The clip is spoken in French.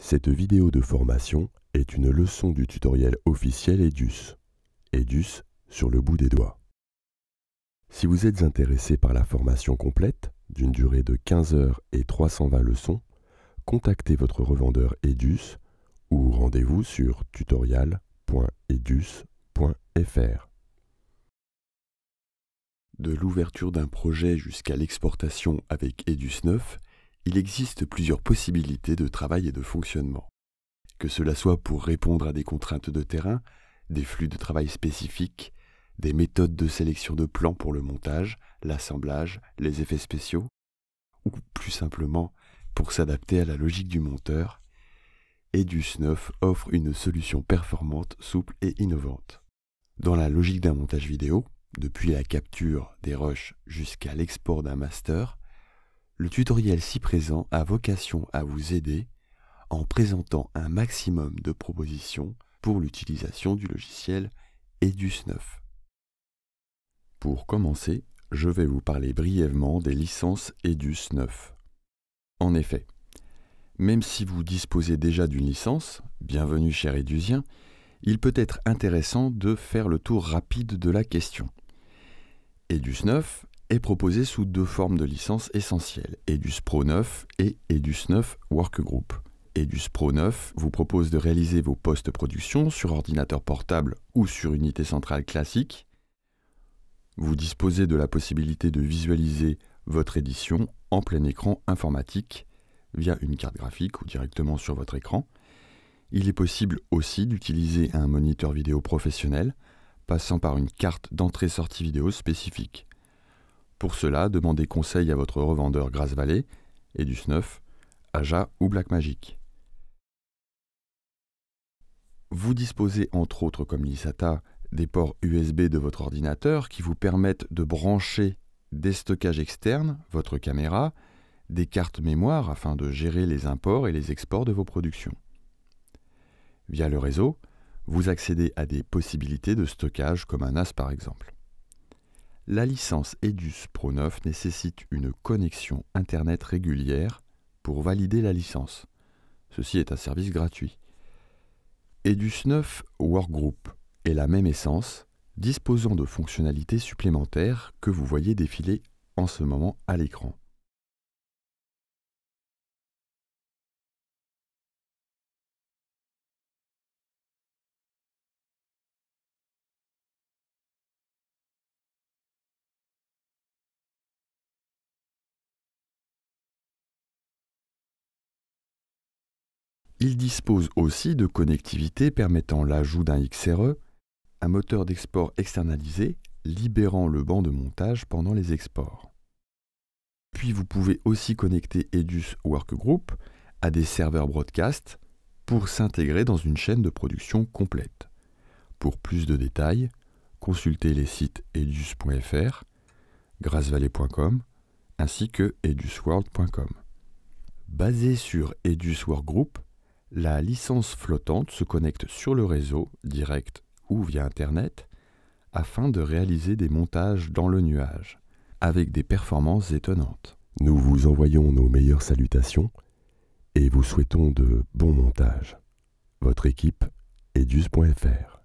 Cette vidéo de formation est une leçon du tutoriel officiel Edus. Edus sur le bout des doigts. Si vous êtes intéressé par la formation complète, d'une durée de 15 heures et 320 leçons, contactez votre revendeur Edus ou rendez-vous sur tutorial.edus.fr. De l'ouverture d'un projet jusqu'à l'exportation avec Edus 9, il existe plusieurs possibilités de travail et de fonctionnement. Que cela soit pour répondre à des contraintes de terrain, des flux de travail spécifiques, des méthodes de sélection de plans pour le montage, l'assemblage, les effets spéciaux, ou plus simplement pour s'adapter à la logique du monteur, Edus 9 offre une solution performante, souple et innovante. Dans la logique d'un montage vidéo, depuis la capture des rushs jusqu'à l'export d'un master, le tutoriel ci présent a vocation à vous aider en présentant un maximum de propositions pour l'utilisation du logiciel Edus 9. Pour commencer, je vais vous parler brièvement des licences Edus 9. En effet, même si vous disposez déjà d'une licence, bienvenue cher Edusien, il peut être intéressant de faire le tour rapide de la question. Edus 9 est proposé sous deux formes de licences essentielles, Edus Pro 9 et Edus 9 Workgroup. Edus Pro 9 vous propose de réaliser vos post-productions sur ordinateur portable ou sur unité centrale classique. Vous disposez de la possibilité de visualiser votre édition en plein écran informatique via une carte graphique ou directement sur votre écran. Il est possible aussi d'utiliser un moniteur vidéo professionnel passant par une carte d'entrée-sortie vidéo spécifique. Pour cela, demandez conseil à votre revendeur Grass Valley, Edus 9, Aja ou Blackmagic. Vous disposez entre autres comme l'ISATA des ports USB de votre ordinateur qui vous permettent de brancher des stockages externes, votre caméra, des cartes mémoire afin de gérer les imports et les exports de vos productions. Via le réseau, vous accédez à des possibilités de stockage comme un NAS par exemple. La licence Edus Pro 9 nécessite une connexion Internet régulière pour valider la licence. Ceci est un service gratuit. Edus 9 Workgroup est la même essence, disposant de fonctionnalités supplémentaires que vous voyez défiler en ce moment à l'écran. Il dispose aussi de connectivité permettant l'ajout d'un XRE, un moteur d'export externalisé, libérant le banc de montage pendant les exports. Puis vous pouvez aussi connecter Edus Workgroup à des serveurs broadcast pour s'intégrer dans une chaîne de production complète. Pour plus de détails, consultez les sites edus.fr, grassvalley.com ainsi que edusworld.com. Basé sur Edus Workgroup, la licence flottante se connecte sur le réseau, direct ou via Internet, afin de réaliser des montages dans le nuage, avec des performances étonnantes. Nous vous envoyons nos meilleures salutations et vous souhaitons de bons montages. Votre équipe, edus.fr.